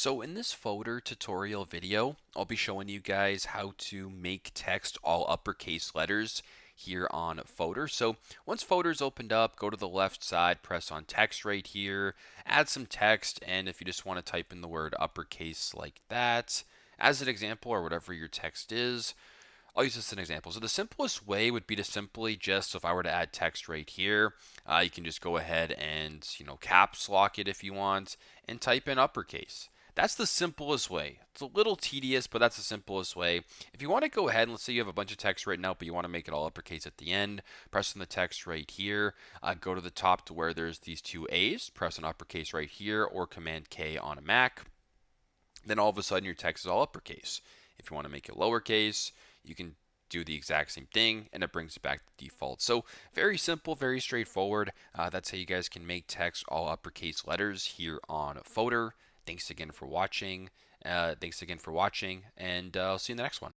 So in this Fotor tutorial video, I'll be showing you guys how to make text all uppercase letters here on Fotor. So once Fotor's opened up, go to the left side, press on text right here, add some text, and if you just want to type in the word uppercase like that, as an example or whatever your text is, I'll use this as an example. So the simplest way would be to simply just, so if I were to add text right here, you can just go ahead and, caps lock it if you want and type in uppercase. That's the simplest way. It's a little tedious, but that's the simplest way. If you want to go ahead and let's say you have a bunch of text written out, but you want to make it all uppercase at the end, press on the text right here, go to the top to where there's these two A's, press on uppercase right here or Command K on a Mac. Then all of a sudden your text is all uppercase. If you want to make it lowercase, you can do the exact same thing and it brings it back to default. So very simple, very straightforward. That's how you guys can make text all uppercase letters here on Fotor. Thanks again for watching. And I'll see you in the next one.